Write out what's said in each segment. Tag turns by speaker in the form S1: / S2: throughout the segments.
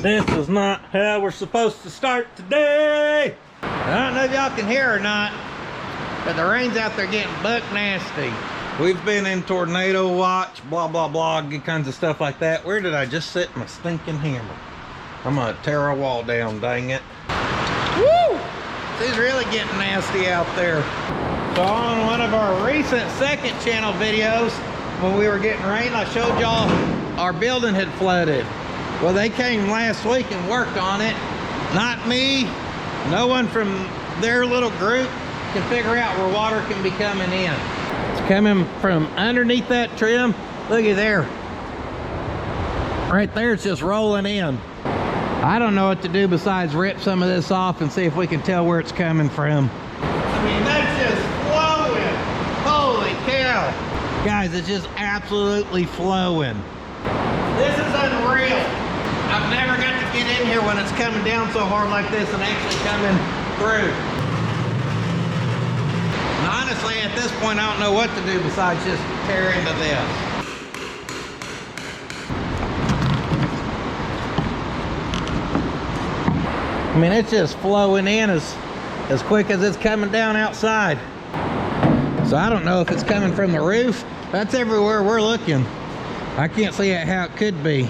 S1: This is not how we're supposed to start today. I don't know if y'all can hear or not, but the rain's out there getting buck nasty. We've been in tornado watch, blah, blah, blah, good kinds of stuff like that. Where did I just set my stinking hammer? I'm gonna tear a wall down, dang it. Woo! It's really getting nasty out there. So on one of our recent second channel videos, when we were getting rain, I showed y'all our building had flooded. Well, they came last week and worked on it. Not me. No one from their little group can figure out where water can be coming in. It's coming from underneath that trim. Look at there. Right there, it's just rolling in. I don't know what to do besides rip some of this off and see if we can tell where it's coming from. I mean, that's just flowing. Holy cow. Guys, it's just absolutely flowing. This is unreal. I've never got to get in here when it's coming down so hard like this and actually coming through. And honestly, at this point, I don't know what to do besides just tear into this. I mean, it's just flowing in as quick as it's coming down outside. So I don't know if it's coming from the roof. That's everywhere we're looking. I can't see how it could be.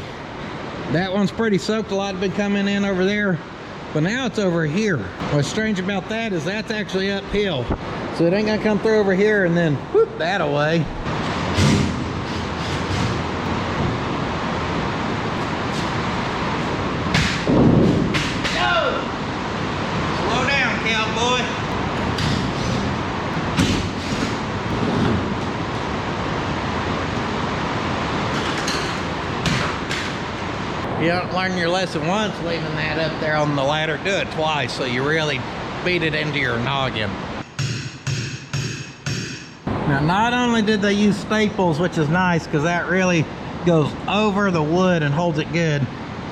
S1: That one's pretty soaked. A lot have been coming in over there, but now it's over here. What's strange about that is that's actually uphill. So it ain't gonna come through over here and then whoop that away. No! Slow down, cowboy. You don't learn your lesson once leaving that up there on the ladder, do it twice so you really beat it into your noggin. Now, not only did they use staples, which is nice because that really goes over the wood and holds it good,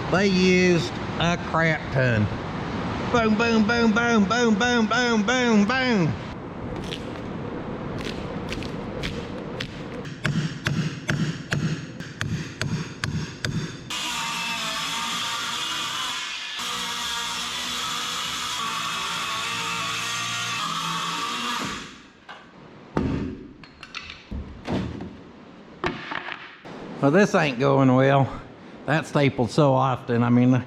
S1: they used a crap ton. Boom, boom, boom, boom, boom, boom, boom, boom, boom. Well, this ain't going well. That stapled so often. I mean,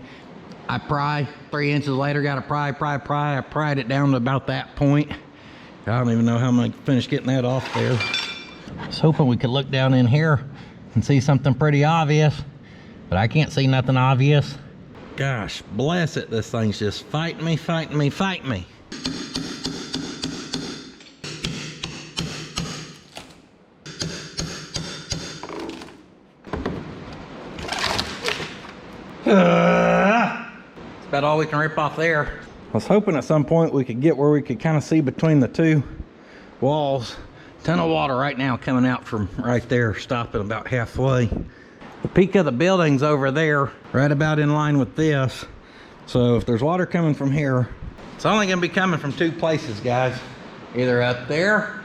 S1: I pry 3 inches later, got to pry. I pried it down to about that point. I don't even know how I'm gonna finish getting that off there. I was hoping we could look down in here and see something pretty obvious, but I can't see nothing obvious. Gosh, bless it. This thing's just fighting me, fighting me, fighting me. That's about all we can rip off there. I was hoping at some point we could get where we could kind of see between the two walls. Ton of water right now coming out from right there, stopping about halfway. The peak of the building's over there, right about in line with this. So if there's water coming from here, it's only gonna be coming from two places, guys. Either up there,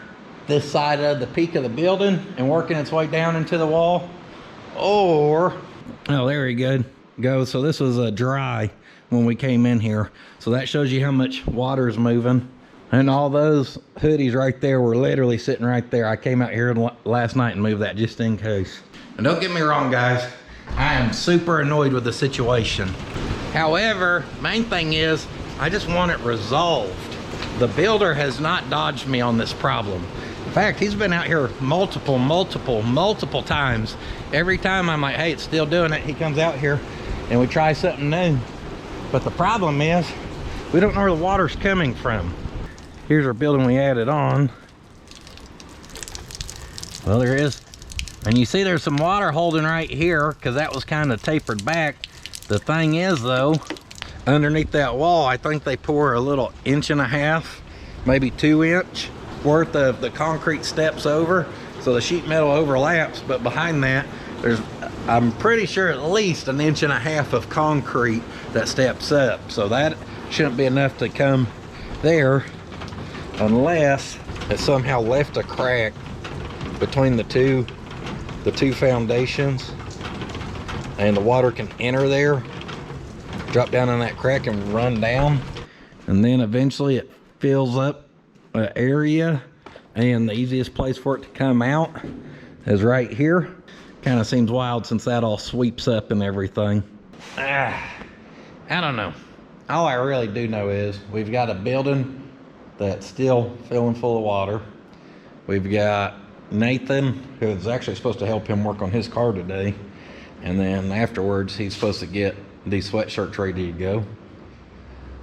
S1: this side of the peak of the building and working its way down into the wall, or, oh, there we go. So this was dry when we came in here. So that shows you how much water is moving. And all those hoodies right there were literally sitting right there. I came out here last night and moved that just in case. And don't get me wrong, guys, I am super annoyed with the situation. However, main thing is I just want it resolved. The builder has not dodged me on this problem. In fact, he's been out here multiple times. Every time I'm like, hey, it's still doing it, he comes out here and we try something new. But the problem is, we don't know where the water's coming from. Here's our building we added on. Well, there is, and you see there's some water holding right here because that was kind of tapered back. The thing is though, underneath that wall, I think they pour a little 1.5 inches, maybe 2 inch worth of the concrete steps over. So the sheet metal overlaps, but behind that, there's, I'm pretty sure at least 1.5 inches of concrete that steps up. So that shouldn't be enough to come there unless it somehow left a crack between the two foundations and the water can enter there. drop down in that crack and run down. And then eventually it fills up an area, and the easiest place for it to come out is right here. Kind of seems wild since that all sweeps up and everything. I don't know. All I really do know is we've got a building that's still filling full of water. We've got Nathan, who's actually supposed to help him work on his car today. And then afterwards, he's supposed to get these sweatshirts ready to go.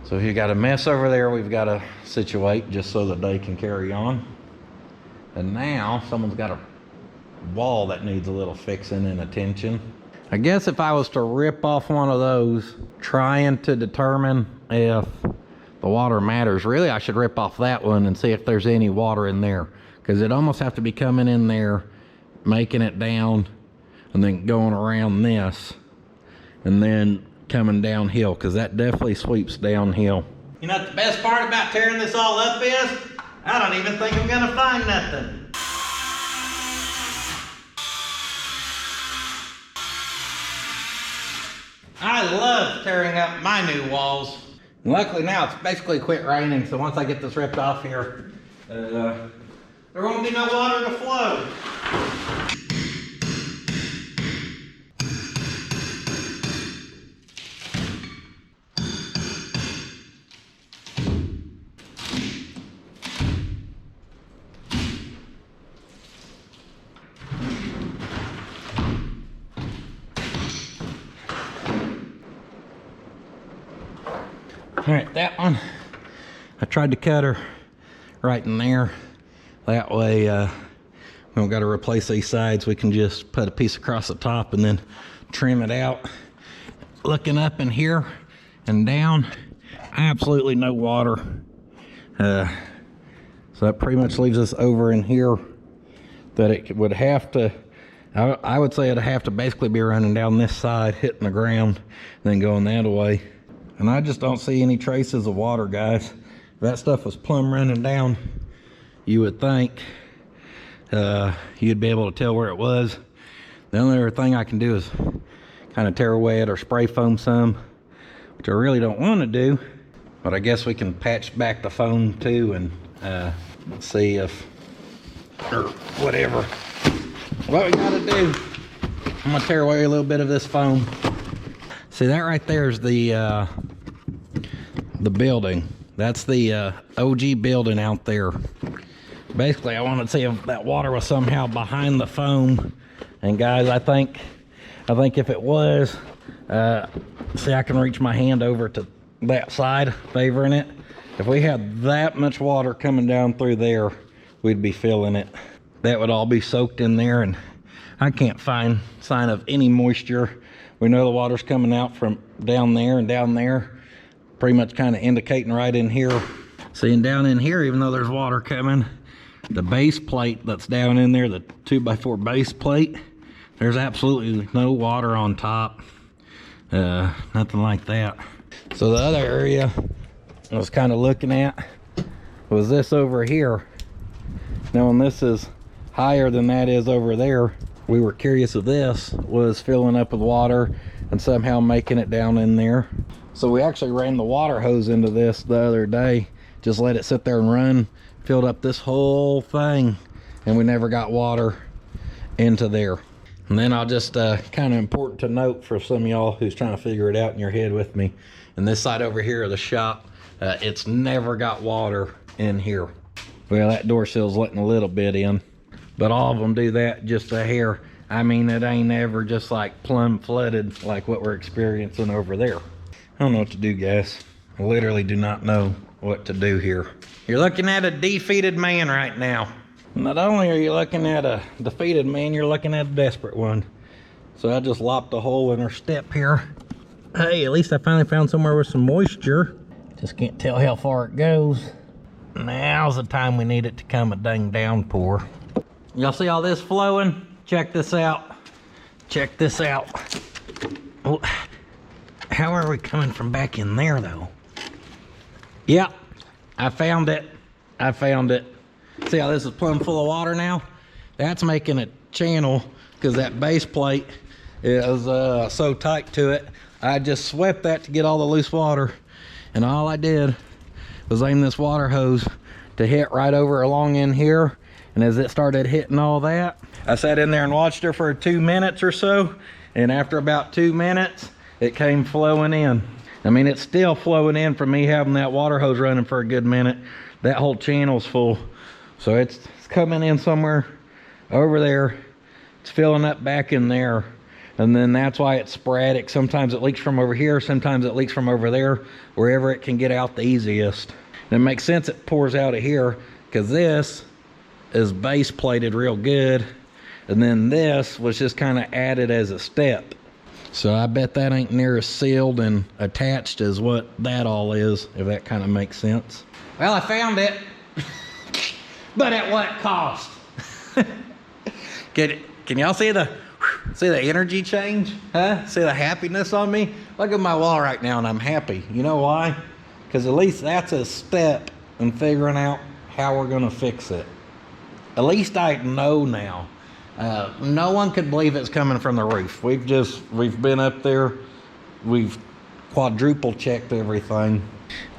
S1: So you got a mess over there we've got to situate just so the day can carry on. And now someone's got a wall that needs a little fixing and attention. I guess if I was to rip off one of those, trying to determine if the water matters, really I should rip off that one and see if there's any water in there. Because it'd almost have to be coming in there, making it down, and then going around this, and then coming downhill, because that definitely sweeps downhill. You know what the best part about tearing this all up is? I don't even think I'm gonna find nothing. I love tearing up my new walls. And luckily now it's basically quit raining, so once I get this ripped off here, there won't be no water to flow. All right, that one, I tried to cut her right in there. That way, we don't got to replace these sides. We can just put a piece across the top and then trim it out. Looking up in here and down, absolutely no water. So that pretty much leaves us over in here that it would have to, I would say it'd have to basically be running down this side, hitting the ground, and then going that way. And I just don't see any traces of water, guys. If that stuff was plumb running down, you would think you'd be able to tell where it was. The only other thing I can do is kind of tear away it or spray foam some, which I really don't want to do. But I guess we can patch back the foam too and see if, or whatever. What we gotta do, I'm gonna tear away a little bit of this foam. See, that right there is the building. That's the OG building out there. Basically, I wanted to see if that water was somehow behind the foam. And guys, I think if it was, see, I can reach my hand over to that side, favoring it. If we had that much water coming down through there, we'd be filling it. That would all be soaked in there, and I can't find sign of any moisture. We know the water's coming out from down there and down there, pretty much kind of indicating right in here. Seeing down in here, even though there's water coming, the base plate that's down in there, the 2x4 base plate, there's absolutely no water on top, nothing like that. So the other area I was kind of looking at was this over here. Knowing this is higher than that is over there, we were curious if this was filling up with water and somehow making it down in there. So we actually ran the water hose into this the other day, just let it sit there and run, filled up this whole thing, and we never got water into there. And then I'll just kind of important to note for some of y'all who's trying to figure it out in your head with me, and this side over here of the shop, it's never got water in here. Well, that door sill's letting a little bit in, but all of them do that just a hair. I mean, it ain't ever just like plumb flooded like what we're experiencing over there. I don't know what to do, guys. I literally do not know what to do here. You're looking at a defeated man right now. Not only are you looking at a defeated man, you're looking at a desperate one. So I just lopped a hole in her step here. Hey, at least I finally found somewhere with some moisture. Just can't tell how far it goes. Now's the time we need it to come a dang downpour. Y'all see all this flowing? Check this out. Check this out. Oh, how are we coming from back in there though? Yep, I found it. I found it. See how this is plumb full of water now? That's making a channel because that base plate is so tight to it. I just swept that to get all the loose water, and all I did was aim this water hose to hit right over along in here. And as it started hitting all that, I sat in there and watched her for 2 minutes or so, and after about 2 minutes it came flowing in. I mean, it's still flowing in from me having that water hose running for a good minute. That whole channel's full, so it's coming in somewhere over there. It's filling up back in there, and then that's why it's sporadic. Sometimes it leaks from over here, sometimes it leaks from over there, wherever it can get out the easiest. And it makes sense it pours out of here, because this is base plated real good, and then this was just kind of added as a step. So I bet that ain't near as sealed and attached as what that all is, if that kind of makes sense. Well, I found it, but at what cost? Can y'all see the energy change? Huh? See the happiness on me? Look at my wall right now and I'm happy. You know why? Because at least that's a step in figuring out how we're gonna fix it. At least I know now. No one could believe it's coming from the roof. We've been up there, we've quadruple checked everything.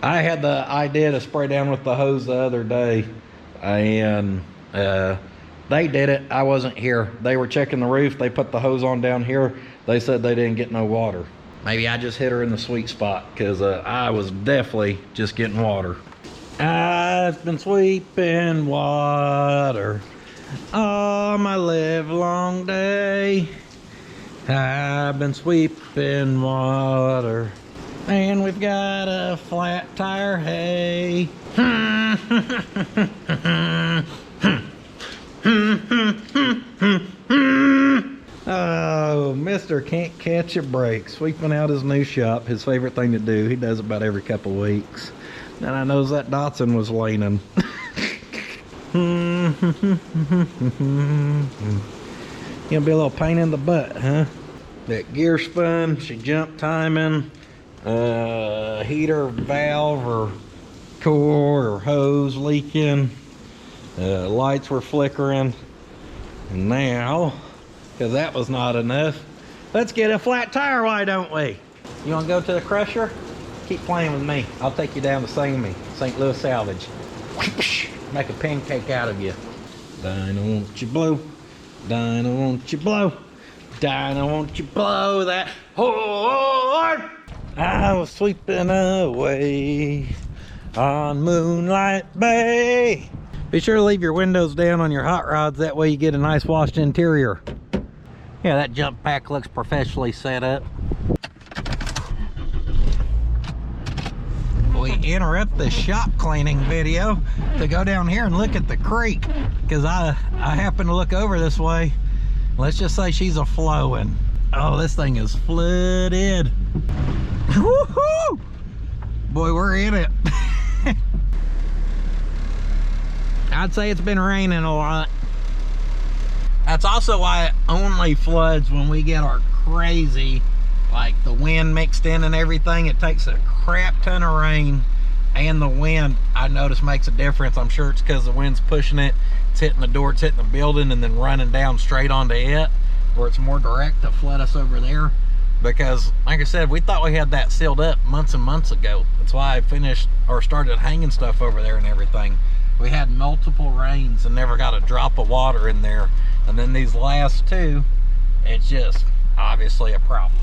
S1: I had the idea to spray down with the hose the other day, and they did it. I wasn't here. They were checking the roof. They put the hose on down here. They said they didn't get no water. Maybe I just hit her in the sweet spot, because I was definitely just getting water. I've been sweeping water all my live long day. I've been sweeping water, and we've got a flat tire, hey. Oh, Mr. Can't Catch a Break, sweeping out his new shop, his favorite thing to do. He does about every couple of weeks. And I knows that Datsun was leaning. Gonna be a little pain in the butt, huh? That gear spun, she jumped timing, heater valve or cord or hose leaking, lights were flickering. And now, because that was not enough, let's get a flat tire, why don't we? You want to go to the crusher? Keep playing with me. I'll take you down to St. Louis Salvage. Make a pancake out of you. Dinah, won't you blow? Dinah, won't you blow? Dinah, won't you blow that horn? I was sweeping away on Moonlight Bay. Be sure to leave your windows down on your hot rods. That way you get a nice washed interior. Yeah, that jump pack looks professionally set up. We interrupt the shop cleaning video to go down here and look at the creek, because I happen to look over this way. Let's just say she's a flowing. Oh, this thing is flooded. Woohoo! Boy, we're in it. I'd say it's been raining a lot. That's also why it only floods when we get our crazy, like the wind mixed in and everything. It takes a crap ton of rain, and the wind, I notice, makes a difference. I'm sure it's because the wind's pushing it, it's hitting the door, it's hitting the building, and then running down straight onto it, where it's more direct to flood us over there. Because like I said, we thought we had that sealed up months and months ago. That's why I finished or started hanging stuff over there and everything. We had multiple rains and never got a drop of water in there, and then these last two, it's just obviously a problem.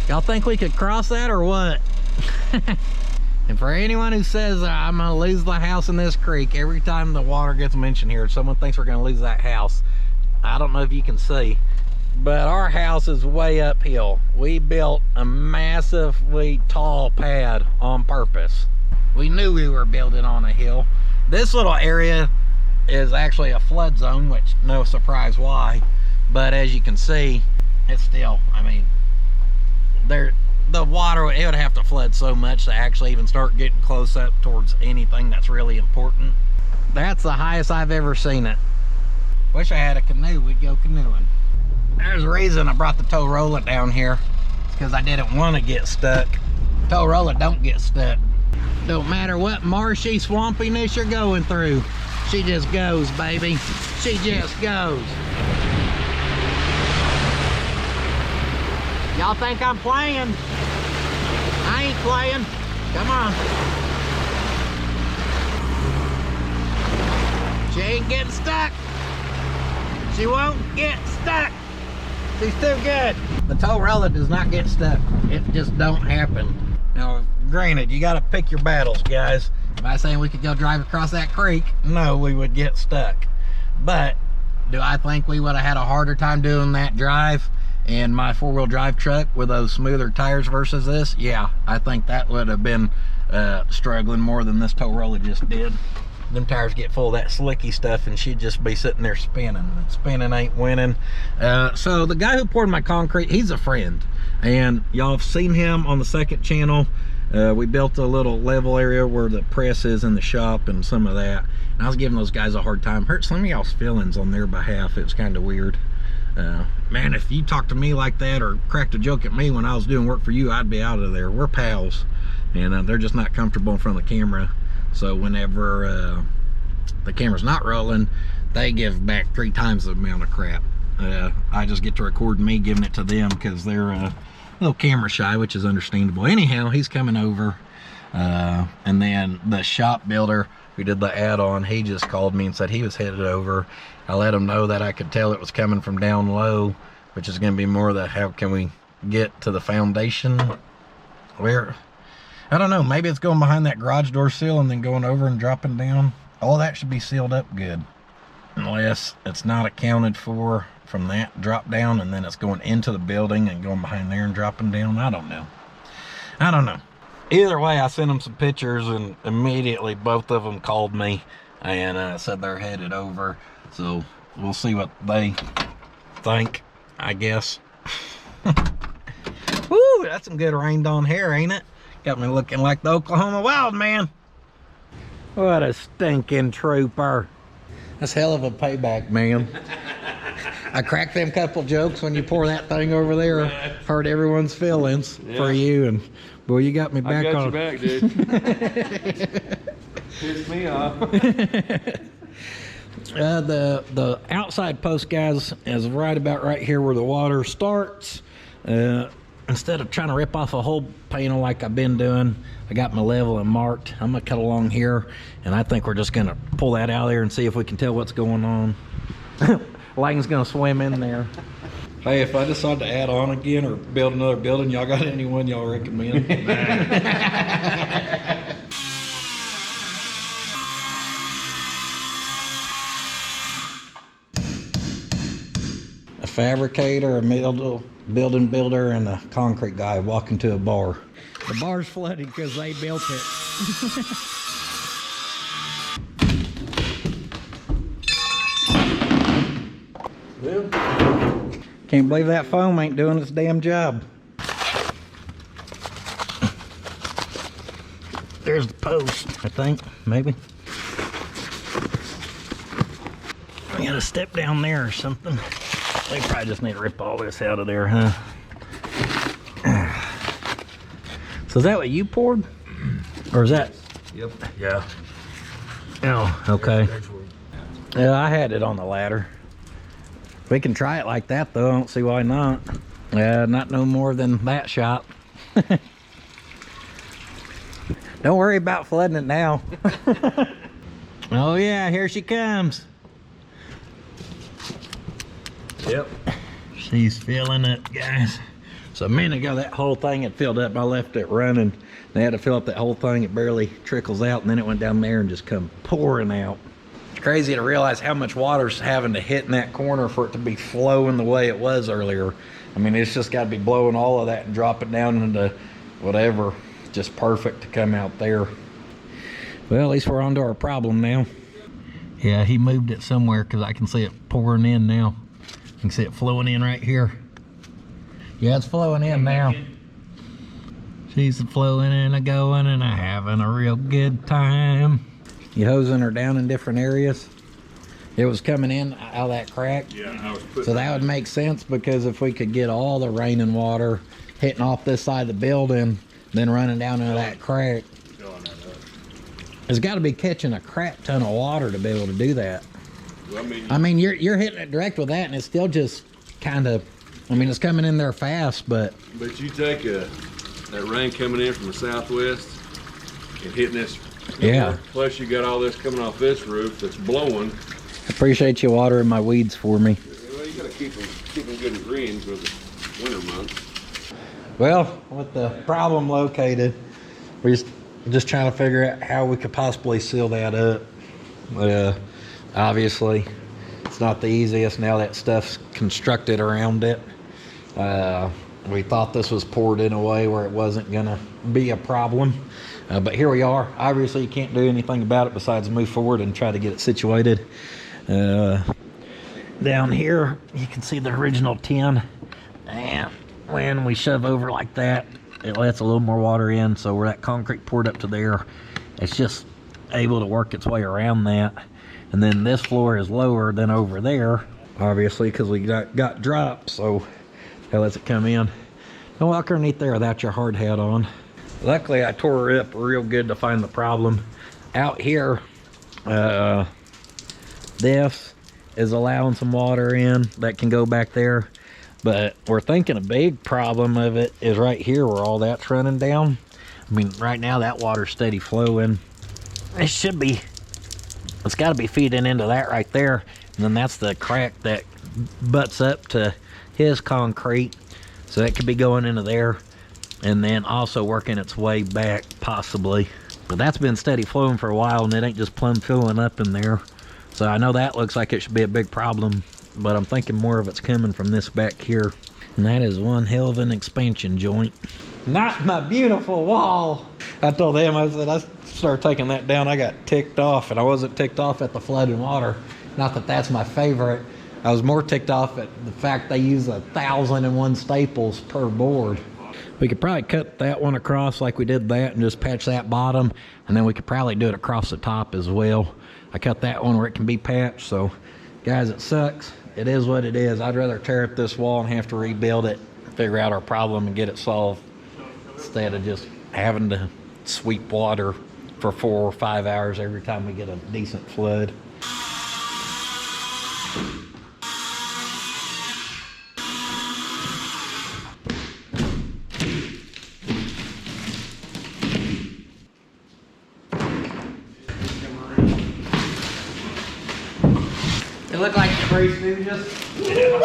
S1: Y'all think we could cross that or what? And for anyone who says I'm gonna lose the house in this creek, every time the water gets mentioned here, someone thinks we're gonna lose that house. I don't know if you can see, but our house is way uphill. We built a massively tall pad on purpose. We knew we were building on a hill. This little area is actually a flood zone, which no surprise why, but as you can see, it's still, I mean, the water, it would have to flood so much to actually even start getting close up towards anything that's really important. That's the highest I've ever seen it. Wish I had a canoe, we'd go canoeing. There's a reason I brought the tow roller down here. It's because I didn't want to get stuck. Tow roller don't get stuck. Don't matter what marshy swampiness you're going through. She just goes, baby. She just goes. Y'all think I'm playing? flying. Come on. She ain't getting stuck. She won't get stuck. She's too good. The tow roller does not get stuck. It just don't happen. Now, granted, you got to pick your battles, guys. Am I saying we could go drive across that creek? No, we would get stuck. But do I think we would have had a harder time doing that drive in my four-wheel drive truck with those smoother tires versus this? Yeah, I think that would have been struggling more than this tow roller just did. Them tires get full of that slicky stuff and she'd just be sitting there spinning. Spinning ain't winning. So the guy who poured my concrete, he's a friend, and y'all have seen him on the second channel. We built a little level area where the press is in the shop and some of that, and I was giving those guys a hard time. Hurt some of y'all's feelings on their behalf. It was kind of weird. Man, if you talked to me like that or cracked a joke at me when I was doing work for you, I'd be out of there. We're pals, and they're just not comfortable in front of the camera. So whenever the camera's not rolling, they give back 3 times the amount of crap. I just get to record me giving it to them because they're a little camera shy, which is understandable. Anyhow, he's coming over, and then the shop builder who did the add-on, he just called me and said he was headed over. I let him know that I could tell it was coming from down low, which is going to be more the how can we get to the foundation. Where, I don't know, maybe it's going behind that garage door seal and then going over and dropping down. All that should be sealed up good, unless it's not accounted for from that drop down and then it's going into the building and going behind there and dropping down. I don't know. Either way, I sent them some pictures and immediately both of them called me and said they're headed over. So we'll see what they think, I guess. Woo, that's some good rained on hair, ain't it? Got me looking like the Oklahoma Wild Man. What a stinking trooper. That's hell of a payback, man. I cracked them couple jokes when you pour that thing over there. Hurt everyone's feelings for you, and boy, you got me back on.
S2: I got you back, dude. Pissed me off.
S1: The outside post, guys, is right about right here where the water starts. Instead of trying to rip off a whole panel like I've been doing, I got my level and marked. I'm gonna cut along here, and I think we're just gonna pull that out of there and see if we can tell what's going on. Lang's gonna swim in there. Hey, if I decide to add on again or build another building, y'all got anyone y'all recommend? A fabricator, a building builder, and a concrete guy walk into a bar. The bar's flooded because they built it. Can't believe that foam ain't doing its damn job. There's the post, I think, maybe. I gotta step down there or something. They probably just need to rip all this out of there, huh? So is that what you poured? Or is that?
S2: Yep. Yeah.
S1: Oh, okay. Yeah, I had it on the ladder. We can try it like that, though. I don't see why not. Not no more than that shot. Don't worry about flooding it now. Oh, yeah, here she comes.
S2: Yep.
S1: She's filling it, guys. So a minute ago, that whole thing had filled up. I left it running. They had to fill up that whole thing. It barely trickles out, and then it went down there and just come pouring out. It's crazy to realize how much water's having to hit in that corner for it to be flowing the way it was earlier. I mean, it's just got to be blowing all of that and drop it down into whatever. It's just perfect to come out there. Well, at least we're onto our problem now. Yeah, he moved it somewhere because I can see it pouring in now. You can see it flowing in right here. Yeah, it's flowing in now. She's flowing and a-going and a-having a real good time. You hosing her down in different areas? It was coming in out of that crack?
S2: Yeah, I was putting.
S1: So that would make sense, because if we could get all the rain and water hitting off this side of the building, then running down into that crack, it's got to be catching a crap ton of water to be able to do that.
S2: Well,
S1: I mean, you're hitting it direct with that, and it's still just kind of, I mean, it's coming in there fast, but
S2: you take a that rain coming in from the southwest and hitting this.
S1: Yeah.
S2: Plus you got all this coming off this roof that's blowing.
S1: Appreciate you watering my weeds for me.
S2: Well, you gotta keep them good and green for the winter months.
S1: Well, with the problem located, we're just trying to figure out how we could possibly seal that up. Obviously, it's not the easiest now that stuff's constructed around it. We thought this was poured in a way where it wasn't gonna be a problem. But here we are. Obviously, you can't do anything about it besides move forward and try to get it situated. Down here, you can see the original tin. And when we shove over like that, it lets a little more water in. So where that concrete poured up to there, it's just able to work its way around that. And then this floor is lower than over there, obviously, because we got drops. So that lets it come in. Don't walk underneath there without your hard hat on. Luckily, I tore her up real good to find the problem. Out here, this is allowing some water in that can go back there. But we're thinking a big problem of it is right here where all that's running down. I mean, right now that water's steady flowing. It's got to be feeding into that right there. And then that's the crack that butts up to his concrete. So that could be going into there. And then also working its way back, possibly. But that's been steady flowing for a while, and it ain't just plumb filling up in there. So I know that looks like it should be a big problem, but I'm thinking more of it's coming from this back here. And that is one hell of an expansion joint. Not my beautiful wall. I told them, I said, I started taking that down, I got ticked off, and I wasn't ticked off at the flooding water. Not that that's my favorite. I was more ticked off at the fact they use 1,001 staples per board. We could probably cut that one across like we did that and just patch that bottom, and then we could probably do it across the top as well. I cut that one where it can be patched, so guys, it sucks. It is what it is. I'd rather tear up this wall and have to rebuild it, figure out our problem and get it solved, instead of just having to sweep water for 4 or 5 hours every time we get a decent flood. It looked like the Three Stooges. Yeah.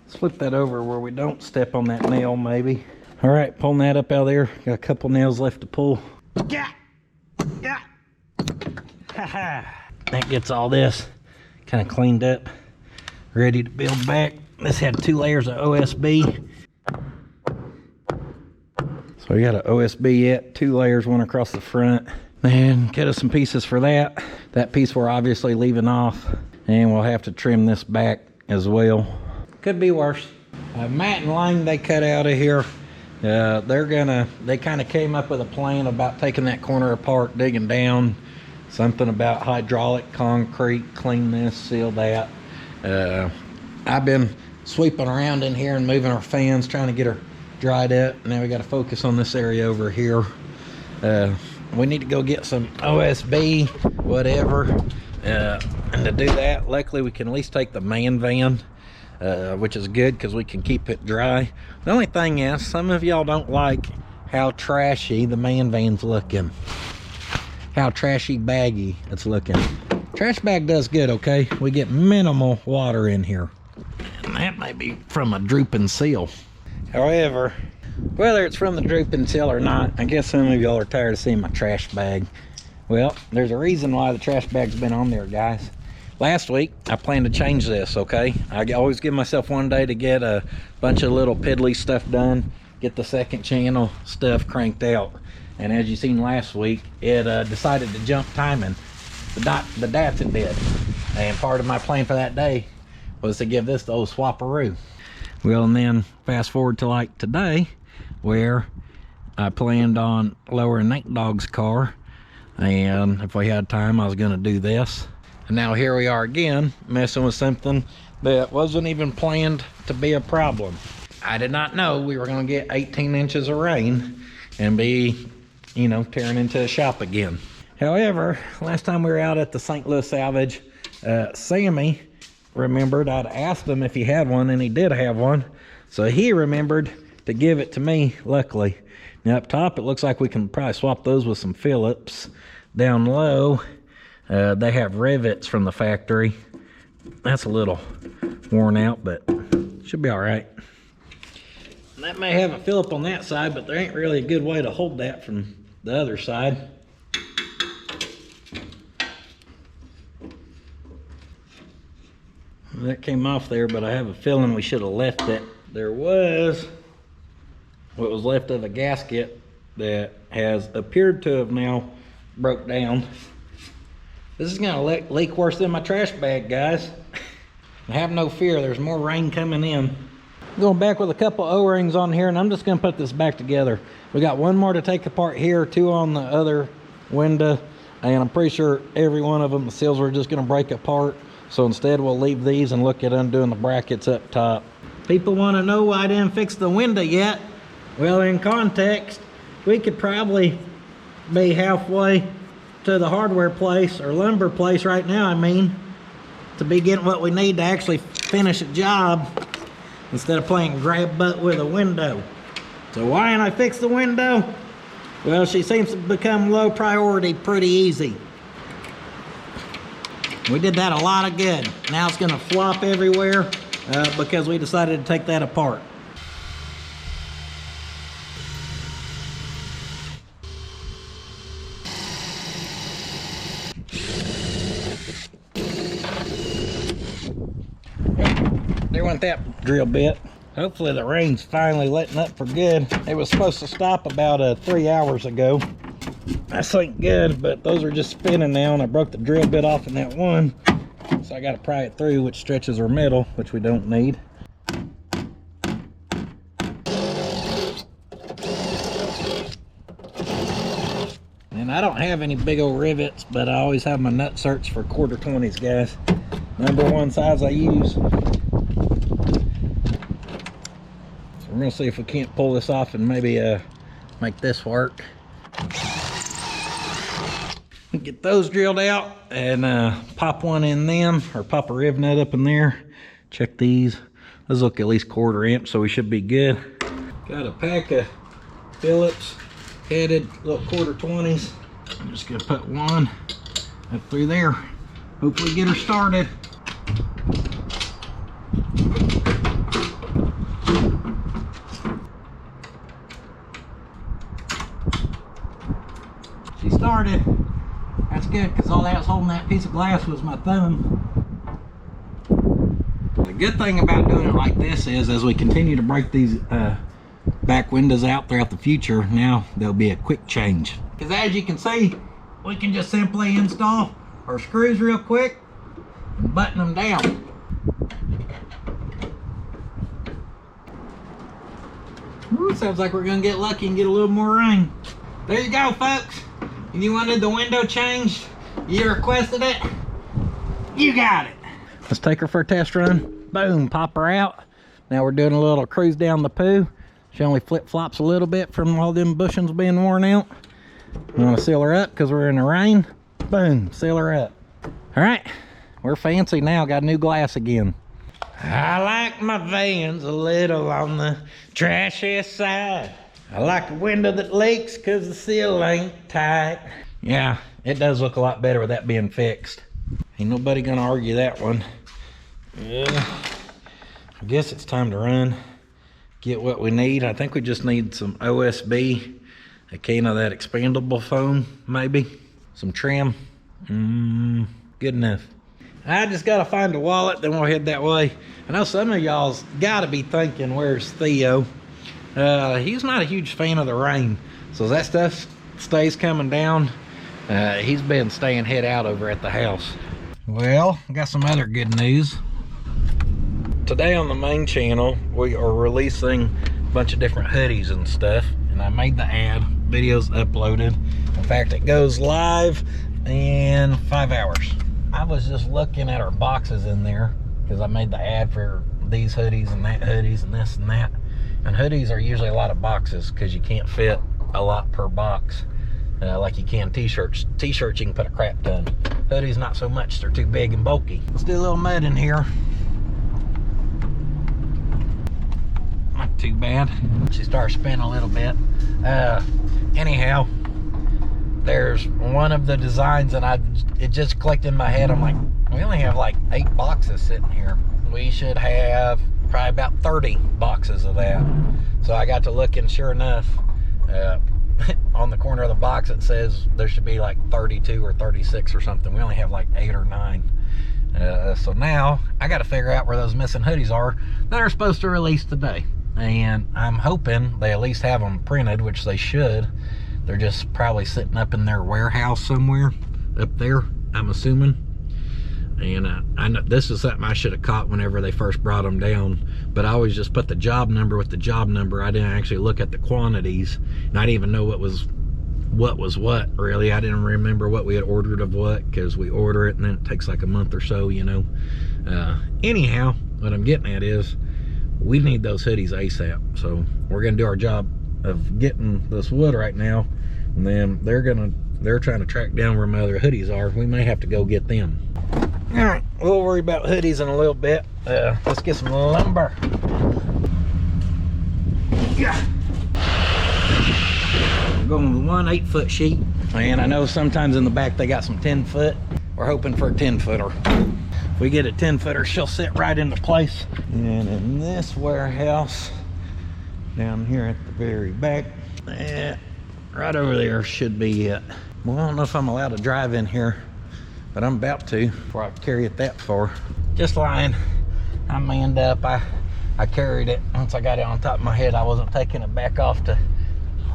S1: Flip that over where we don't step on that nail, maybe. All right, pulling that up out of there. Got a couple nails left to pull. Yeah, yeah. That gets all this kind of cleaned up, ready to build back. This had 2 layers of OSB. So we got an OSB yet, 2 layers, one across the front. And cut us some pieces for that. That piece we're obviously leaving off, and we'll have to trim this back as well. Could be worse. Matt and Lang, they cut out of here. They kind of came up with a plan about taking that corner apart, digging down. Something about hydraulic concrete, clean this, seal that. I've been sweeping around in here and moving our fans, trying to get her dried up. Now we got to focus on this area over here. We need to go get some OSB, whatever. And to do that, luckily we can at least take the man van. Which is good because we can keep it dry. The only thing is, some of y'all don't like how trashy the man van's looking. How trashy baggy it's looking. Trash bag does good, okay? We get minimal water in here. And that may be from a drooping seal. However, whether it's from the drooping seal or not, I guess some of y'all are tired of seeing my trash bag. Well, there's a reason why the trash bag's been on there, guys. Last week, I planned to change this, okay? I always give myself one day to get a bunch of little piddly stuff done, get the second channel stuff cranked out. And as you seen last week, it decided to jump timing. The Datsun did. And part of my plan for that day was to give this the old swapperoo. Well, and then fast forward to like today, where I planned on lowering Nate Dog's car. And if we had time, I was gonna do this. And now here we are again, messing with something that wasn't even planned to be a problem. I did not know we were gonna get 18 inches of rain and be you know, tearing into a shop again. However, last time we were out at the St. Louis Salvage, Sammy remembered I'd asked him if he had one, and he did have one. So he remembered to give it to me, luckily. Now up top, it looks like we can probably swap those with some Phillips. Down low, they have rivets from the factory. That's a little worn out, but should be all right. And that may have a Phillip on that side, but there ain't really a good way to hold that from the other side. That came off there, but I have a feeling we should have left it. There was what was left of a gasket that has appeared to have now broke down. This is gonna leak worse than my trash bag, guys. Have no fear, there's more rain coming in. Going back with a couple O-rings on here, and I'm just gonna put this back together. We got one more to take apart here, two on the other window, and I'm pretty sure every one of them, the seals are just gonna break apart. So instead we'll leave these and look at undoing the brackets up top. People wanna know why I didn't fix the window yet. Well, in context, we could probably be halfway to the hardware place, or lumber place right now, I mean, to be getting what we need to actually finish a job instead of playing grab butt with a window. So why didn't I fix the window? Well, she seems to become low priority pretty easy. We did that a lot of good. Now it's gonna flop everywhere because we decided to take that apart. There went that drill bit. Hopefully the rain's finally letting up for good. It was supposed to stop about 3 hours ago. That's ain't good, but those are just spinning now, and I broke the drill bit off in that one. So I gotta pry it through, which stretches our metal, which we don't need. And I don't have any big old rivets, but I always have my nut certs for 1/4-20s, guys. #1 size I use. So we're gonna see if we can't pull this off and maybe make this work. Get those drilled out and pop one in them, or pop a riv nut up in there. Check these. Those look at least 1/4 inch, so we should be good. Got a pack of Phillips headed little 1/4-20s. I'm just gonna put one up through there. Hopefully get her started. She started. That's good, because all that was holding that piece of glass was my thumb. The good thing about doing it like this is, as we continue to break these back windows out throughout the future, now there'll be a quick change. Because as you can see, we can just simply install our screws real quick and button them down. Ooh, sounds like we're gonna get lucky and get a little more rain. There you go, folks. If you wanted the window changed, you requested it, you got it. Let's take her for a test run. Boom, pop her out. Now we're doing a little cruise down the poo. She only flip-flops a little bit from all them bushings being worn out. We want to seal her up because we're in the rain. Boom, seal her up. All right, we're fancy now, got new glass again. I like my vans a little on the trashy side. I like a window that leaks because the seal ain't tight. Yeah, it does look a lot better with that being fixed. Ain't nobody gonna argue that one. Yeah, I guess it's time to run, get what we need. I think we just need some OSB, a can of that expandable foam, maybe. Some trim, good enough. I just gotta find a wallet, then we'll head that way. I know some of y'all's gotta be thinking, where's Theo? He's not a huge fan of the rain, so as that stuff stays coming down, he's been staying head out over at the house. Well, I got some other good news. Today on the main channel, we are releasing a bunch of different hoodies and stuff, and I made the ad, videos uploaded. In fact, it goes live in 5 hours. I was just looking at our boxes in there because I made the ad for these hoodies and that hoodies and this and that. And hoodies are usually a lot of boxes because you can't fit a lot per box. like you can t-shirts. T-shirts you can put a crap ton. Hoodies not so much, they're too big and bulky. Let's do a little mud in here. Not too bad. She starts spinning a little bit. Anyhow, there's one of the designs and it just clicked in my head. I'm like, we only have like 8 boxes sitting here. We should have probably about 30 boxes of that. So I got to looking, sure enough, on the corner of the box it says there should be like 32 or 36 or something. We only have like 8 or 9. So now I got to figure out where those missing hoodies are that are supposed to release today. And I'm hoping they at least have them printed, which they should. They're just probably sitting up in their warehouse somewhere up there, I'm assuming. And I know this is something I should have caught whenever they first brought them down, but I always just put the job number with the job number. I didn't actually look at the quantities, and I didn't even know what was what really. I didn't remember what we had ordered of what, because we order it and then it takes like a month or so, you know. Anyhow, what I'm getting at is we need those hoodies ASAP. So we're gonna do our job of getting this wood right now, and then they're trying to track down where my other hoodies are. We may have to go get them. All right, we'll worry about hoodies in a little bit. Let's get some lumber. Yeah. We're going with one 8-foot sheet. And I know sometimes in the back they got some 10-foot. We're hoping for a 10-footer. If we get a 10-footer, she'll sit right into place. And in this warehouse, down here at the very back, right over there should be it. Well, I don't know if I'm allowed to drive in here, but I'm about to before I carry it that far. Just lying. I manned up. I carried it. Once I got it on top of my head, I wasn't taking it back off to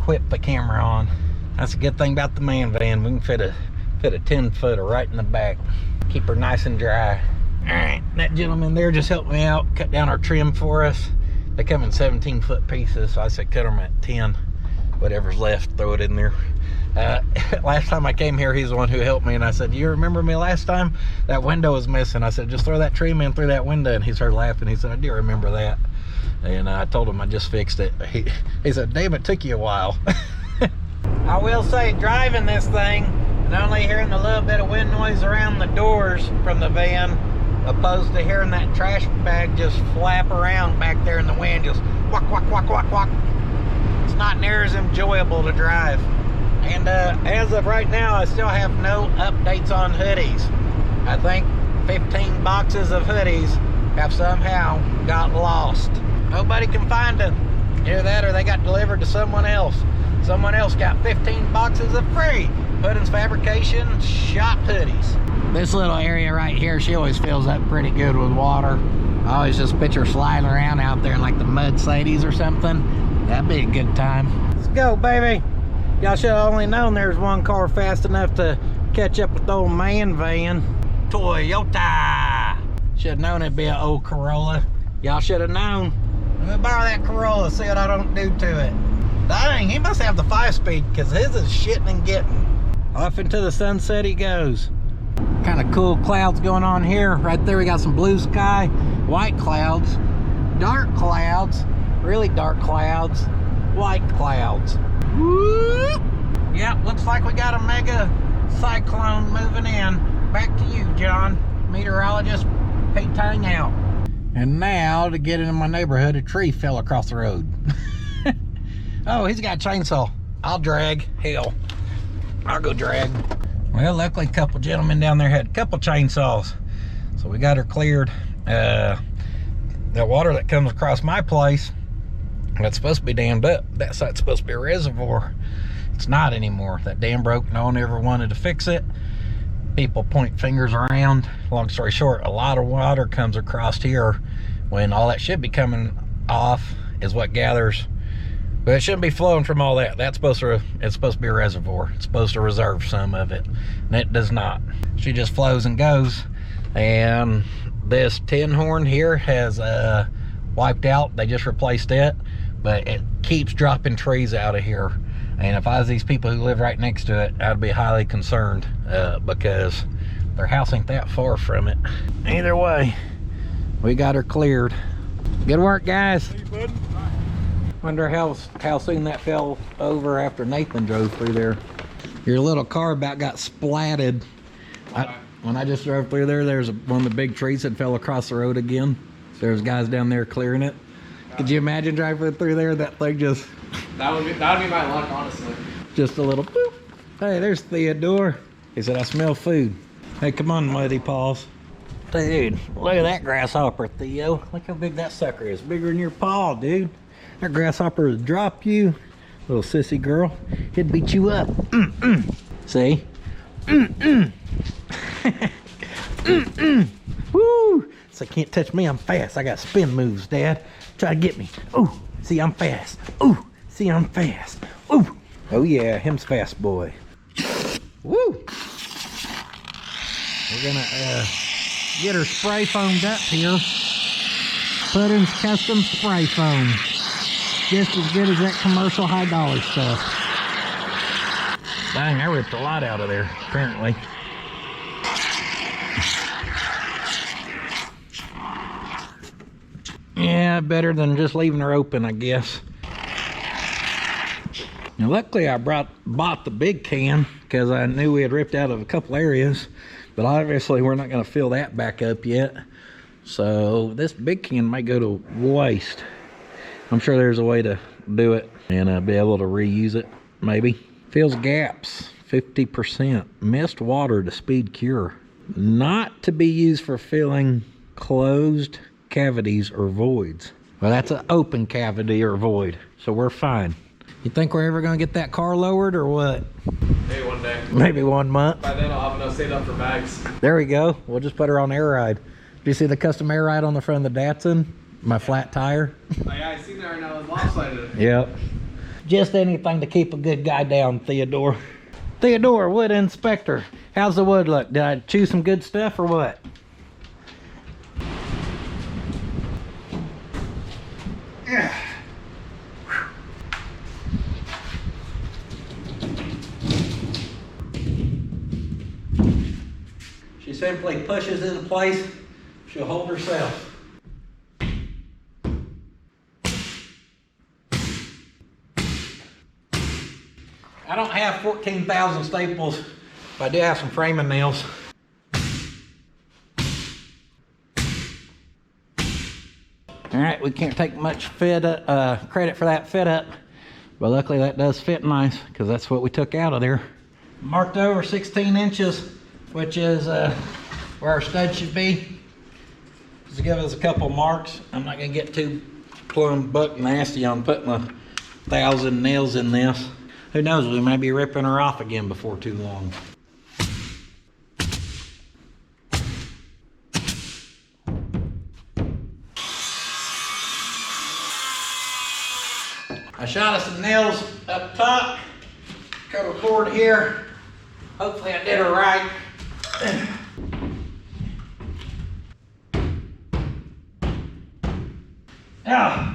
S1: whip the camera on. That's a good thing about the man van. We can fit a 10-footer right in the back. Keep her nice and dry. All right, that gentleman there just helped me out, cut down our trim for us. They come in 17-foot pieces, so I said cut them at 10. Whatever's left, throw it in there. Last time I came here, he's the one who helped me, and I said, "Do you remember me last time? That window was missing." I said, "Just throw that trim in through that window," and he started laughing. He said, "I do remember that." And I told him I just fixed it. He said, "Damn, it took you a while." I will say, driving this thing and only hearing the little bit of wind noise around the doors from the van, opposed to hearing that trash bag just flap around back there in the wind, just quack, quack, quack, quack, quack. It's not near as enjoyable to drive. And as of right now, I still have no updates on hoodies. I think 15 boxes of hoodies have somehow got lost. Nobody can find them. Either that or they got delivered to someone else. Someone else got 15 boxes of free Puddin's Fabrication shop hoodies. This little area right here, she always fills up pretty good with water. I always just picture sliding around out there in like the mud Sadies or something. That'd be a good time. Let's go, baby. Y'all should have only known there's one car fast enough to catch up with the old man van. Toyota. Should have known it'd be an old Corolla. Y'all should have known. Let me borrow that Corolla, see what I don't do to it. Dang, he must have the 5-speed, because his is shitting and getting. Off into the sunset he goes. Kind of cool clouds going on here. Right there we got some blue sky, white clouds, dark clouds, really dark clouds, white clouds. Whoop. Yep, looks like we got a mega cyclone moving in. Back to you, John. Meteorologist, Pete Tang out. And now, to get into my neighborhood, a tree fell across the road. Oh, he's got a chainsaw. I'll drag. Hell, I'll go drag. Well, luckily a couple gentlemen down there had a couple chainsaws, so we got her cleared. The water that comes across my place, that's supposed to be dammed up. That side's supposed to be a reservoir. It's not anymore. That dam broke. No one ever wanted to fix it. People point fingers around. Long story short, a lot of water comes across here when all that should be coming off is what gathers. But it shouldn't be flowing from all that. It's supposed to be a reservoir. It's supposed to reserve some of it, and it does not. She just flows and goes. And this tin horn here has wiped out. They just replaced it, but it keeps dropping trees out of here. And if I was these people who live right next to it, I'd be highly concerned because their house ain't that far from it. Either way, we got her cleared. Good work, guys.
S2: Hey, bud.
S1: Wonder how soon that fell over after Nathan drove through there. Your little car about got splatted. When I just drove through there, there's one of the big trees that fell across the road again. There's guys down there clearing it. Could you imagine driving through there? That thing just...
S2: That would be my luck, honestly.
S1: Just a little boop. Hey, there's Theodore. He said, I smell food. Hey, come on, Muddy Paws. Dude, look at that grasshopper, Theo. Look how big that sucker is. Bigger than your paw, dude. That grasshopper would drop you. Little sissy girl. He'd beat you up. See? Woo! So can't touch me, I'm fast. I got spin moves, Dad. Try to get me. Ooh, see, I'm fast. Ooh, see, I'm fast. Ooh. Oh yeah, him's fast boy. Woo! We're gonna get her spray foamed up here. Put in custom spray foam. Just as good as that commercial high dollar stuff. Dang, I ripped a lot out of there, apparently. Yeah, better than just leaving her open, I guess. Now, luckily I bought the big can because I knew we had ripped out of a couple areas, but obviously we're not going to fill that back up yet. So this big can might go to waste. I'm sure there's a way to do it and be able to reuse it, maybe. Fills gaps, 50%. Mist water to speed cure. Not to be used for filling closed cavities or voids. Well, that's an open cavity or void, so we're fine. You think we're ever gonna get that car lowered or what?
S2: Maybe one day.
S1: Maybe 1 month.
S2: By then I'll have enough saved up for bags.
S1: There we go. We'll just put her on air ride. Do you see the custom air ride on the front of the Datsun? My flat tire.
S2: Oh yeah, I see that right now. It's lopsided.
S1: Yep. Just anything to keep a good guy down, Theodore. Theodore, wood inspector. How's the wood look? Did I choose some good stuff or what? Yeah. She simply pushes into place. She'll hold herself. I don't have 14,000 staples, but I do have some framing nails. All right, we can't take much credit for that fit up, but luckily that does fit nice because that's what we took out of there. Marked over 16 inches, which is where our stud should be. Just to give us a couple marks. I'm not gonna get too plumb buck nasty on putting 1,000 nails in this. Who knows, we might be ripping her off again before too long. I shot us some nails up top, cover cord here. Hopefully I did her right. Yeah,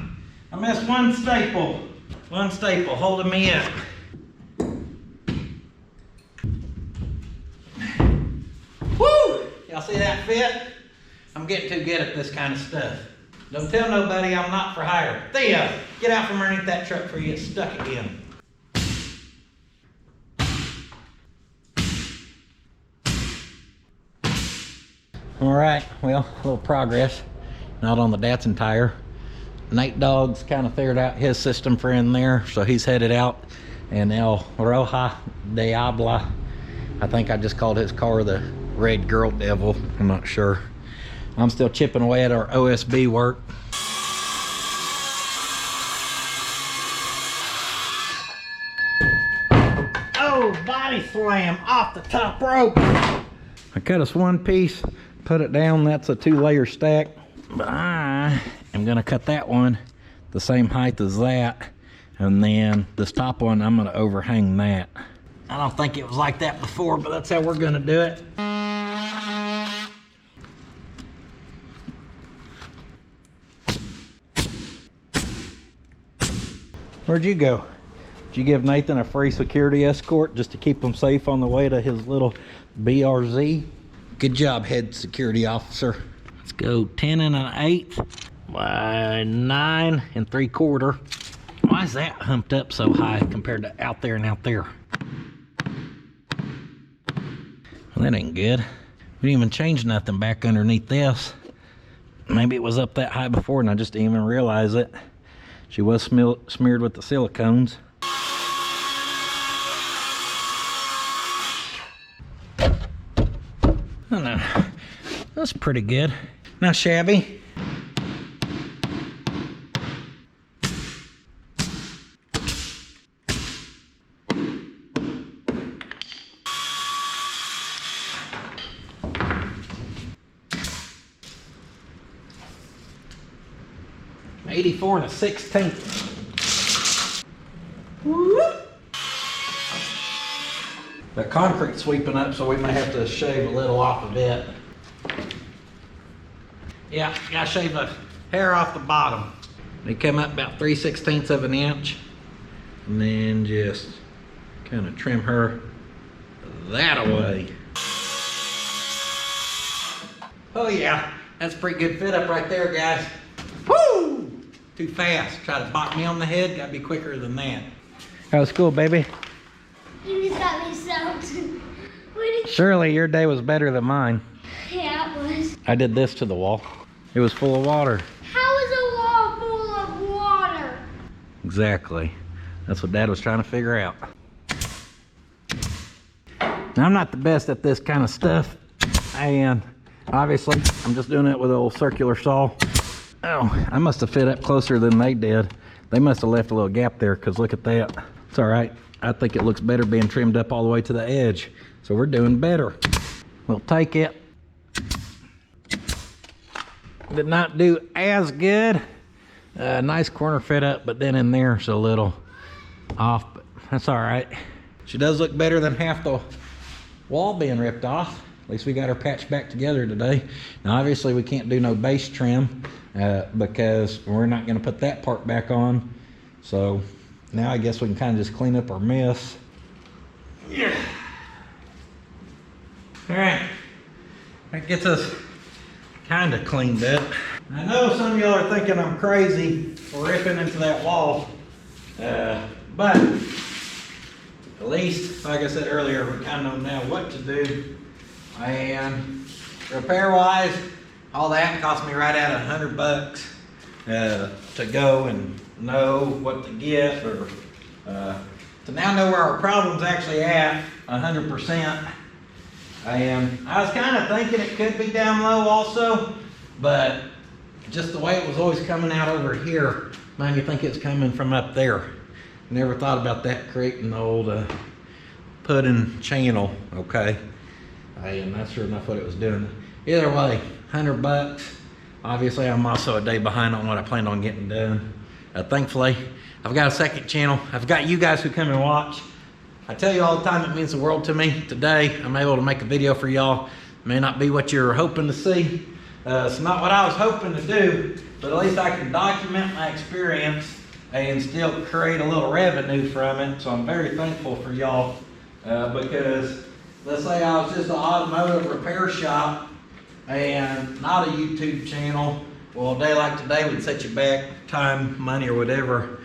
S1: I missed one staple. One staple holding me up. Woo! Y'all see that fit? I'm getting too good at this kind of stuff. Don't tell nobody I'm not for hire. Theo, get out from underneath that truck before you get stuck again. All right, well, a little progress. Not on the Datsun tire. Nate Dogg's kind of figured out his system for in there, so he's headed out. And El Roja Diabla, I think I just called his car the Red Girl Devil. I'm not sure. I'm still chipping away at our OSB work. Oh, body slam off the top rope. I cut us one piece, put it down. That's a 2-layer stack. But I am gonna cut that one the same height as that. And then this top one, I'm gonna overhang that. I don't think it was like that before, but that's how we're gonna do it. Where'd you go? Did you give Nathan a free security escort just to keep him safe on the way to his little BRZ? Good job, head security officer. Let's go 10 1/8 by 9 3/4. Why is that humped up so high compared to out there and out there? Well, that ain't good. We didn't even change nothing back underneath this. Maybe it was up that high before and I just didn't even realize it. She was smeared with the silicones. Oh, no. That's pretty good. Not shabby. $84 1/16. The concrete's sweeping up, so we may have to shave a little off of it. Yeah, gotta shave the hair off the bottom. They come up about 3/16 of an inch, and then just kind of trim her that away. Oh yeah, that's a pretty good fit up right there, guys. Woo! Too fast. Try to bop me on the head. Gotta be quicker than that. How was school, baby?
S3: You just got me soaked.
S1: Surely your day was better than mine.
S3: Yeah, it was.
S1: I did this to the wall. It was full of water.
S3: How is a wall full of water?
S1: Exactly. That's what Dad was trying to figure out. Now, I'm not the best at this kind of stuff. And obviously, I'm just doing it with a little circular saw. Oh, I must have fit up closer than they did. They must have left a little gap there, because look at that. It's all right. I think it looks better being trimmed up all the way to the edge. So we're doing better. We'll take it. Did not do as good. Nice corner fit up, but then in there it's a little off, but that's all right. She does look better than half the wall being ripped off. At least we got her patched back together today. Now obviously we can't do no base trim because we're not gonna put that part back on. So now I guess we can kind of just clean up our mess. Yeah. All right, that gets us kind of cleaned up. I know some of y'all are thinking I'm crazy for ripping into that wall, but at least, like I said earlier, we kind of know now what to do. And repair-wise, all that cost me right at $100 to go and know what to get, or to now know where our problem's actually at 100%. And I was kind of thinking it could be down low also, but just the way it was always coming out over here made me think it's coming from up there. Never thought about that, creating the old pudding channel, okay? And that's sure enough what it was doing. Either way, $100. Obviously, I'm also a day behind on what I planned on getting done. Thankfully, I've got a second channel. I've got you guys who come and watch. I tell you all the time, it means the world to me. Today, I'm able to make a video for y'all. It may not be what you're hoping to see. It's not what I was hoping to do, but at least I can document my experience and still create a little revenue from it. So I'm very thankful for y'all because let's say I was just an automotive repair shop and not a YouTube channel. Well, a day like today would set you back time, money, or whatever.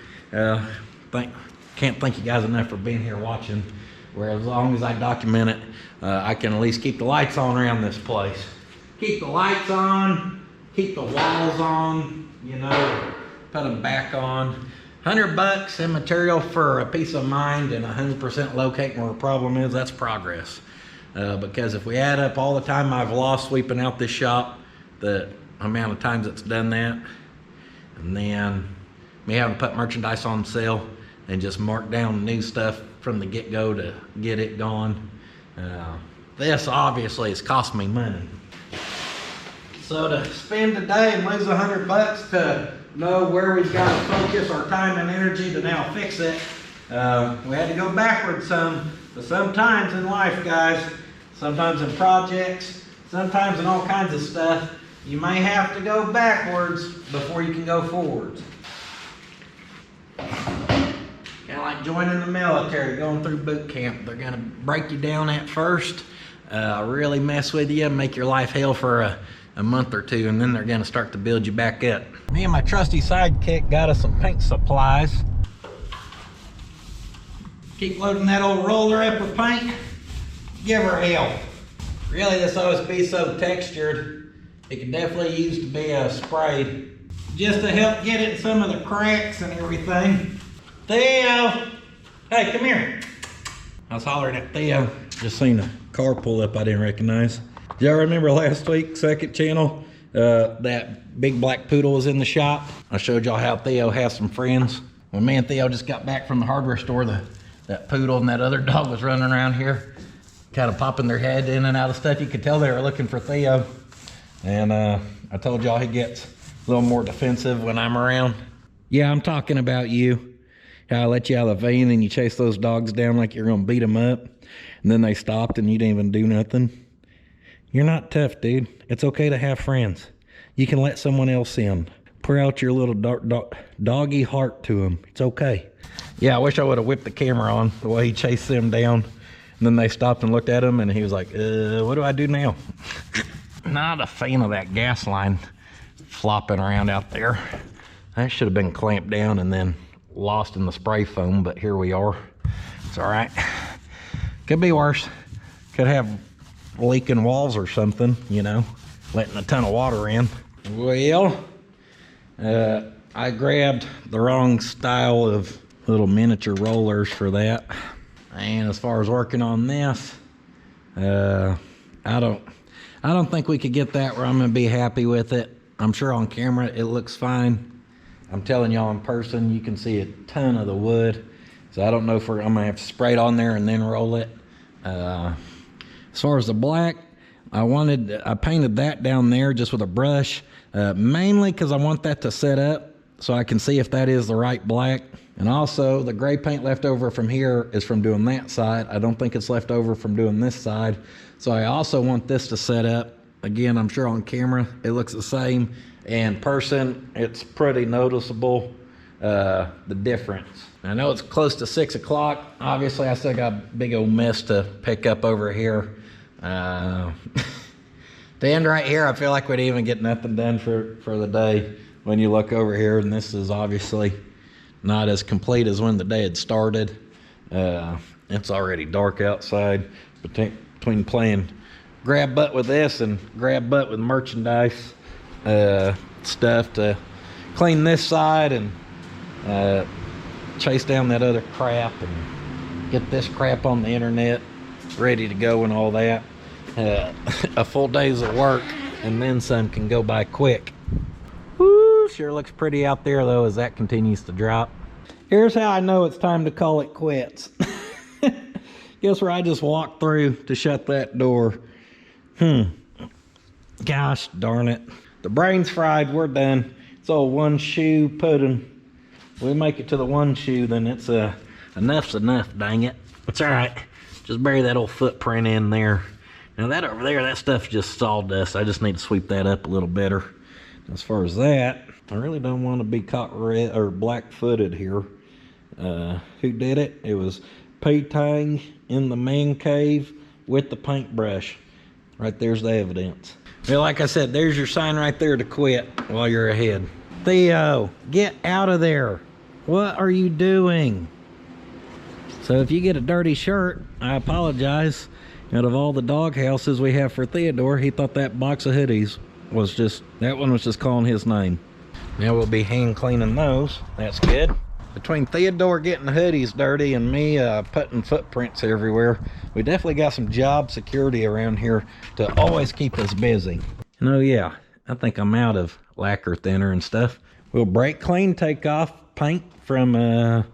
S1: Can't thank you guys enough for being here watching. Where as long as I document it, I can at least keep the lights on around this place. Keep the lights on, keep the walls on, you know, put them back on. $100 in material for a peace of mind and 100% locating where a problem is, that's progress. Because if we add up all the time I've lost sweeping out this shop, the amount of times it's done that, and then me having to put merchandise on sale and just mark down new stuff from the get-go to get it gone, this obviously has cost me money. So to spend a day and lose $100 to know where we've got to focus our time and energy to now fix it, we had to go backwards some. But sometimes in life, guys, sometimes in projects, sometimes in all kinds of stuff, you may have to go backwards before you can go forwards. Kind of like joining the military, going through boot camp. They're gonna break you down at first, really mess with you, make your life hell for a month or two, and then they're gonna start to build you back up. Me and my trusty sidekick got us some paint supplies. Keep loading that old roller up with paint. Give her hell. Really, this OSB so textured, it could definitely use to be sprayed. Just to help get it in some of the cracks and everything. Theo! Hey, come here. I was hollering at Theo. Just seen a car pull up I didn't recognize. Do y'all remember last week, second channel, that big black poodle was in the shop? I showed y'all how Theo has some friends. When me and Theo just got back from the hardware store, that poodle and that other dog was running around here, kind of popping their head in and out of stuff. You could tell they were looking for Theo. And I told y'all he gets a little more defensive when I'm around. Yeah, I'm talking about you. How I let you out of the van and you chase those dogs down like you're gonna beat them up. And then they stopped and you didn't even do nothing. You're not tough, dude. It's okay to have friends. You can let someone else in. Pour out your little doggy heart to them. It's okay. Yeah, I wish I would have whipped the camera on the way he chased them down. And then they stopped and looked at him and he was like, what do I do now? Not a fan of that gas line flopping around out there. That should have been clamped down and then lost in the spray foam, but here we are. It's all right. Could be worse. Could have leaking walls or something, you know, letting a ton of water in. Well, I grabbed the wrong style of little miniature rollers for that. And as far as working on this, I don't think we could get that where I'm gonna be happy with it. I'm sure on camera it looks fine. I'm telling y'all in person, you can see a ton of the wood. So I don't know if I'm gonna have to spray it on there and then roll it. As far as the black, I painted that down there just with a brush, mainly because I want that to set up so I can see if that is the right black. And also the gray paint left over from here is from doing that side. I don't think it's left over from doing this side. So I also want this to set up. Again, I'm sure on camera it looks the same. In person, it's pretty noticeable, the difference. I know it's close to 6 o'clock. Obviously, I still got a big old mess to pick up over here. The end right here, I feel like we'd even get nothing done for the day. When you look over here, and this is obviously not as complete as when the day had started. It's already dark outside. Between playing grab butt with this and grab butt with merchandise stuff to clean this side and chase down that other crap and get this crap on the internet ready to go and all that. A full day's of work and then some can go by quick. Woo, sure looks pretty out there though as that continues to drop. Here's how I know it's time to call it quits. Guess where I just walked through to shut that door. Gosh darn it. The brain's fried, we're done. It's all one shoe pudding. We make it to the one shoe, then it's enough's enough, dang it. It's all right. Just bury that old footprint in there. Now that over there, that stuff's just sawdust. I just need to sweep that up a little better. As far as that, I really don't want to be caught red or black-footed here. Who did it? It was P-Tang in the man cave with the paintbrush. Right there's the evidence. Well, like I said, there's your sign right there to quit while you're ahead. Theo, get out of there. What are you doing? So if you get a dirty shirt, I apologize. Out of all the dog houses we have for Theodore, he thought that box of hoodies was that one was just calling his name. Now we'll be hand cleaning those. That's good. Between Theodore getting the hoodies dirty and me putting footprints everywhere, we definitely got some job security around here to always keep us busy. And oh yeah, I think I'm out of lacquer thinner and stuff. We'll brake clean, take off paint from a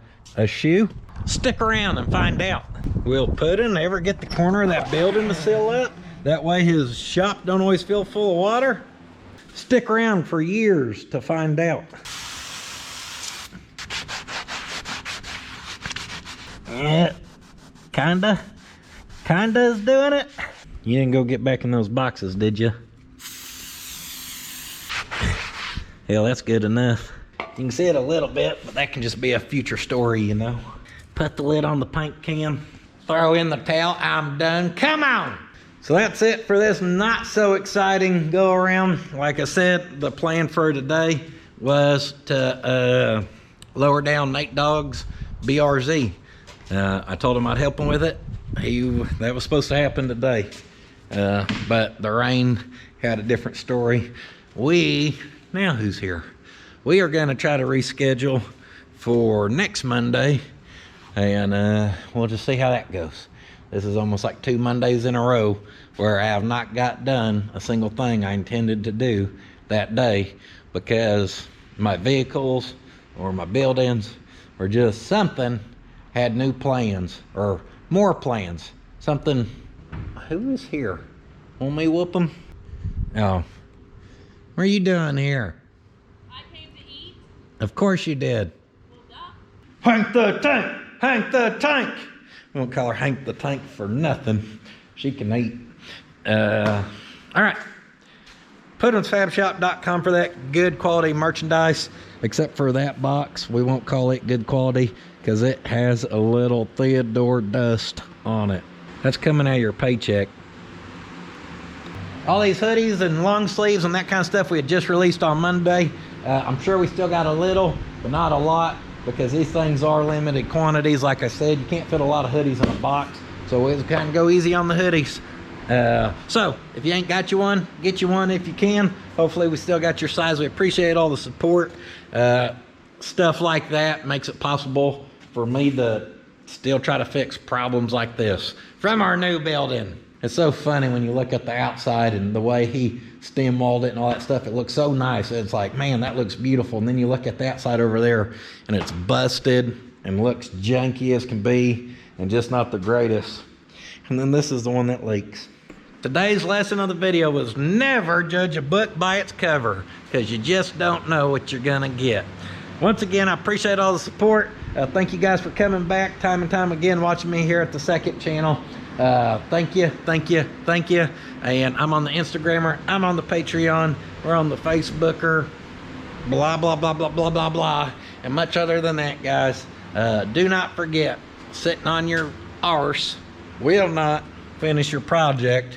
S1: shoe. Stick around and find out. Will Puddin' ever get the corner of that building to seal up? That way his shop don't always feel full of water? Stick around for years to find out. Yeah, kinda is doing it. You didn't go get back in those boxes, did you? Hell, that's good enough. You can see it a little bit, but that can just be a future story, you know. Put the lid on the paint can, throw in the towel, I'm done, come on! So that's it for this not so exciting go around. Like I said, the plan for today was to lower down Nate Dogg's BRZ. I told him I'd help him with it. That was supposed to happen today. But the rain had a different story. Now who's here? We are gonna try to reschedule for next Monday, and we'll just see how that goes. This is almost like 2 Mondays in a row where I have not got done a single thing I intended to do that day because my vehicles or my buildings or just something had new plans or more plans. Something. Who is here? Want me whoop them? Oh. What are you doing here?
S4: I came to eat.
S1: Of course you did.
S4: Well, duh.
S1: Hank the Tank! Hank the Tank! We won't call her Hank the Tank for nothing. She can eat. All right. PutInsFabShop.com for that good quality merchandise. Except for that box, we won't call it good quality because it has a little Theodore dust on it. That's coming out of your paycheck. All these hoodies and long sleeves and that kind of stuff we had just released on Monday. I'm sure we still got a little, but not a lot because these things are limited quantities. Like I said, you can't fit a lot of hoodies in a box. So we'll kind of go easy on the hoodies. So if you ain't got you one, get you one if you can. Hopefully we still got your size. We appreciate all the support. Stuff like that makes it possible for me to still try to fix problems like this from our new building. It's so funny when you look at the outside and the way he stem walled it and all that stuff. It looks so nice. It's like, man, that looks beautiful. And then you look at the outside over there and it's busted and looks junky as can be and just not the greatest. And then this is the one that leaks. Today's lesson of the video was never judge a book by its cover because you just don't know what you're gonna get. Once again, I appreciate all the support. Thank you guys for coming back time and time again, watching me here at the second channel. Thank you. And I'm on the Instagrammer, I'm on the Patreon, we're on the Facebooker, blah, blah, blah, blah, blah, blah, blah. And much other than that, guys, do not forget, sitting on your arse will not finish your project.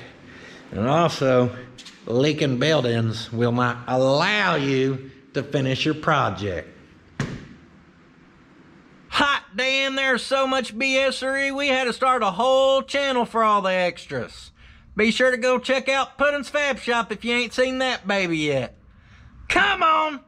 S1: And also, leaking buildings will not allow you to finish your project. Hot damn, there's so much BSery, we had to start a whole channel for all the extras. Be sure to go check out Puddin's Fab Shop if you ain't seen that baby yet. Come on!